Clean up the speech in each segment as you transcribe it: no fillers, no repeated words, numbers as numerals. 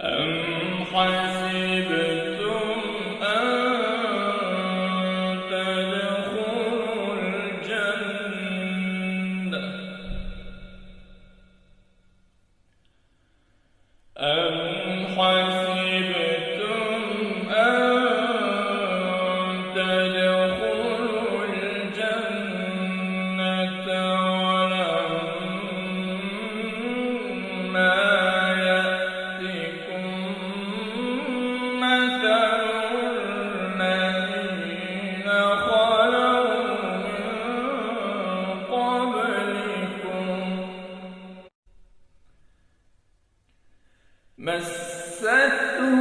أم حسبتم أن تدخلوا الجنة أم حسبتم أن تدخلوا الجنة ولما يأتكم مثل الذين خلوا من قبلكم مستهم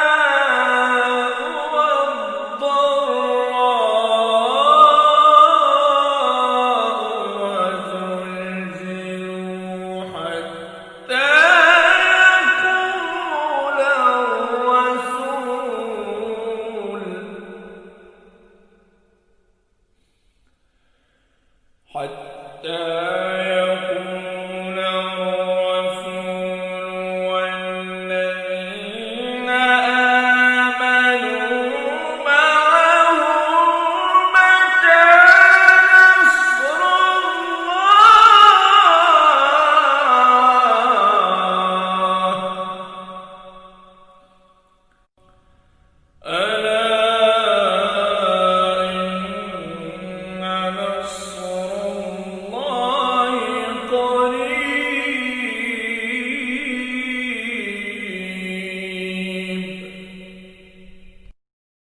البأساء والضراء وزلزلوا حتى يقول الرسول حتى